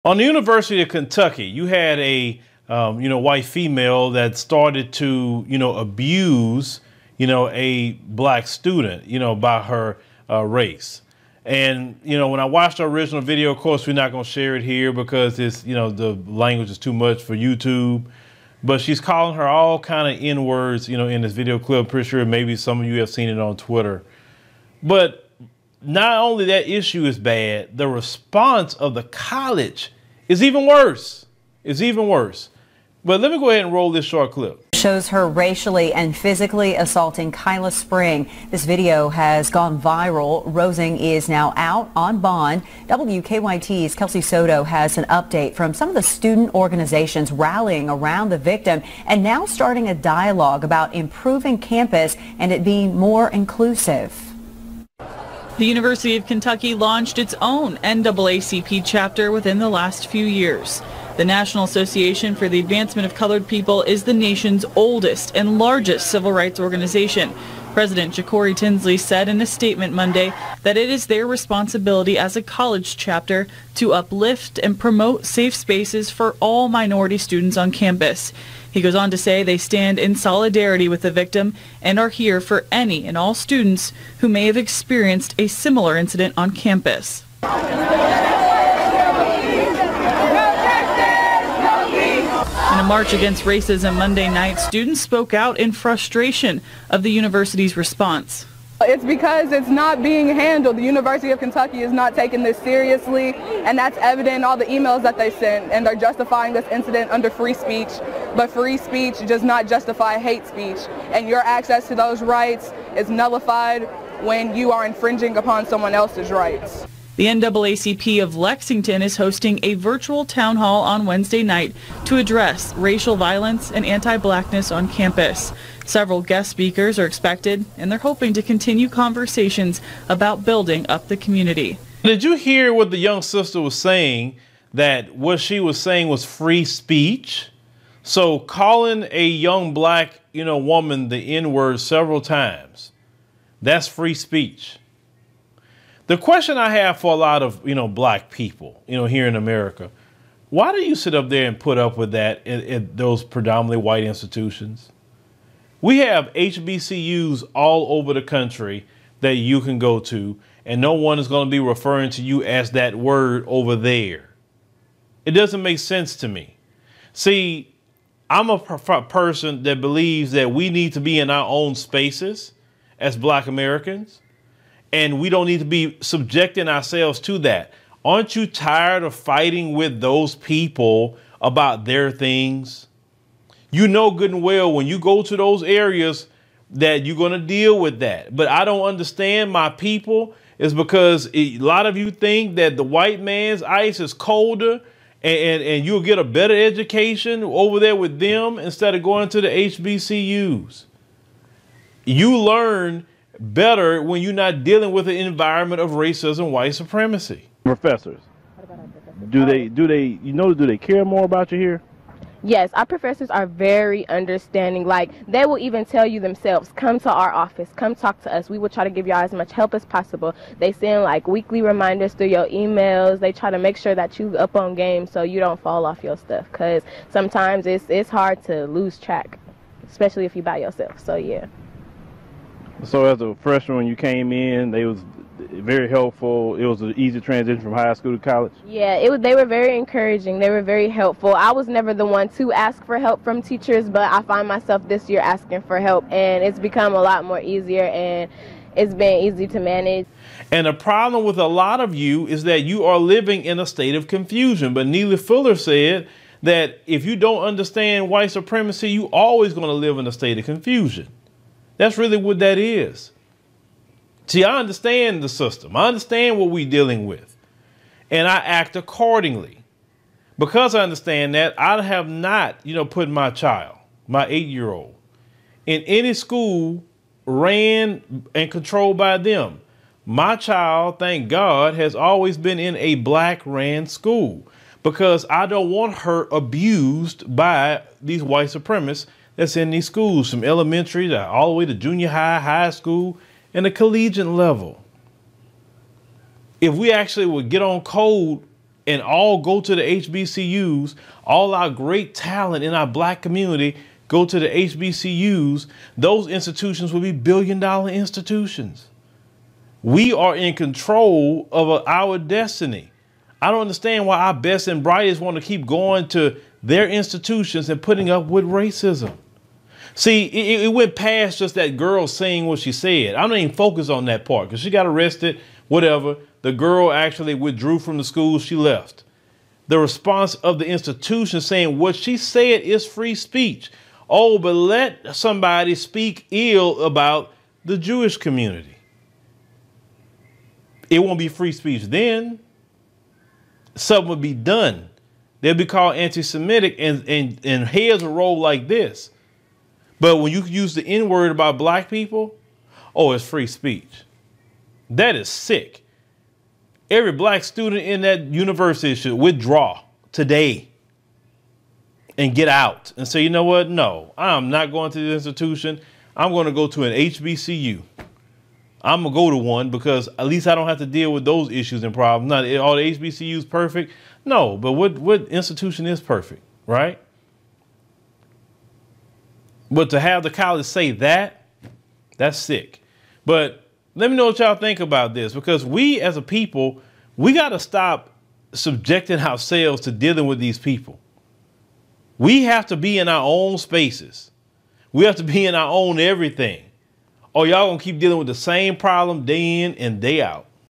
On the University of Kentucky, you had a white female that started to abuse a black student by her race. And when I watched the original video, of course we're not going to share it here because it's the language is too much for YouTube. But she's calling her all kind of N-words in this video clip. I'm pretty sure maybe some of you have seen it on Twitter. But not only that issue is bad, the response of the college is even worse. It's even worse. But let me go ahead and roll this short clip. Shows her racially and physically assaulting Kyla Spring. This video has gone viral. Rosing is now out on bond. WKYT's Kelsey Soto has an update from some of the student organizations rallying around the victim and now starting a dialogue about improving campus and it being more inclusive. The University of Kentucky launched its own NAACP chapter within the last few years. The National Association for the Advancement of Colored People is the nation's oldest and largest civil rights organization. President Ja'Cory Tinsley said in a statement Monday that it is their responsibility as a college chapter to uplift and promote safe spaces for all minority students on campus. He goes on to say they stand in solidarity with the victim and are here for any and all students who may have experienced a similar incident on campus. In a march against racism Monday night, students spoke out in frustration of the university's response. It's because it's not being handled. The University of Kentucky is not taking this seriously, and that's evident in all the emails that they sent, and they're justifying this incident under free speech. But free speech does not justify hate speech, and your access to those rights is nullified when you are infringing upon someone else's rights. The NAACP of Lexington is hosting a virtual town hall on Wednesday night to address racial violence and anti-blackness on campus. Several guest speakers are expected, and they're hoping to continue conversations about building up the community. Did you hear what the young sister was saying, that what she was saying was free speech? So calling a young black, woman the N-word several times, that's free speech. The question I have for a lot of, black people, here in America, why do you sit up there and put up with that in those predominantly white institutions? We have HBCUs all over the country that you can go to, and no one is going to be referring to you as that word over there. It doesn't make sense to me. See, I'm a person that believes that we need to be in our own spaces as black Americans, and we don't need to be subjecting ourselves to that. Aren't you tired of fighting with those people about their things? You know good and well when you go to those areas that you're going to deal with that. But I don't understand my people is because a lot of you think that the white man's ice is colder and you'll get a better education over there with them instead of going to the HBCUs. You learn better when you're not dealing with an environment of racism, white supremacy. Professors, do they care more about you here? Yes, our professors are very understanding. Like, they will even tell you themselves, come to our office, come talk to us. We will try to give y'all as much help as possible. They send like weekly reminders through your emails. They try to make sure that you up on game so you don't fall off your stuff, because sometimes it's hard to lose track, especially if you by yourself. So yeah. So as a freshman, when you came in, they was very helpful. It was an easy transition from high school to college. Yeah, they were very encouraging. They were very helpful. I was never the one to ask for help from teachers, but I find myself this year asking for help, and it's become a lot more easier, and it's been easy to manage. And the problem with a lot of you is that you are living in a state of confusion. But Neely Fuller said that if you don't understand white supremacy, you always going to live in a state of confusion. That's really what that is. See, I understand the system. I understand what we're dealing with. And I act accordingly. Because I understand that, I have not, put my child, my 8-year-old, in any school ran and controlled by them. My child, thank God, has always been in a black-ran school because I don't want her abused by these white supremacists that's in these schools, from elementary to all the way to junior high, high school, and the collegiate level. If we actually would get on code and all go to the HBCUs, all our great talent in our black community go to the HBCUs, those institutions will be billion-dollar institutions. We are in control of our destiny. I don't understand why our best and brightest want to keep going to their institutions and putting up with racism. See, it went past just that girl saying what she said. I don't even focus on that part because she got arrested, whatever. The girl actually withdrew from the school. She left. The response of the institution saying what she said is free speech. Oh, but let somebody speak ill about the Jewish community. It won't be free speech then. Something would be done. They'll be called anti-Semitic and heads will roll like this. But when you use the N-word about black people, oh, it's free speech. That is sick. Every black student in that university should withdraw today and get out and say, you know what? No, I'm not going to the institution. I'm going to go to an HBCU. I'm going to go to one because at least I don't have to deal with those issues and problems. Not all the HBCUs perfect. No, but what institution is perfect, right? But to have the college say that, that's sick. But let me know what y'all think about this, because we as a people, we got to stop subjecting ourselves to dealing with these people. We have to be in our own spaces. We have to be in our own everything. Or y'all gonna keep dealing with the same problem day in and day out.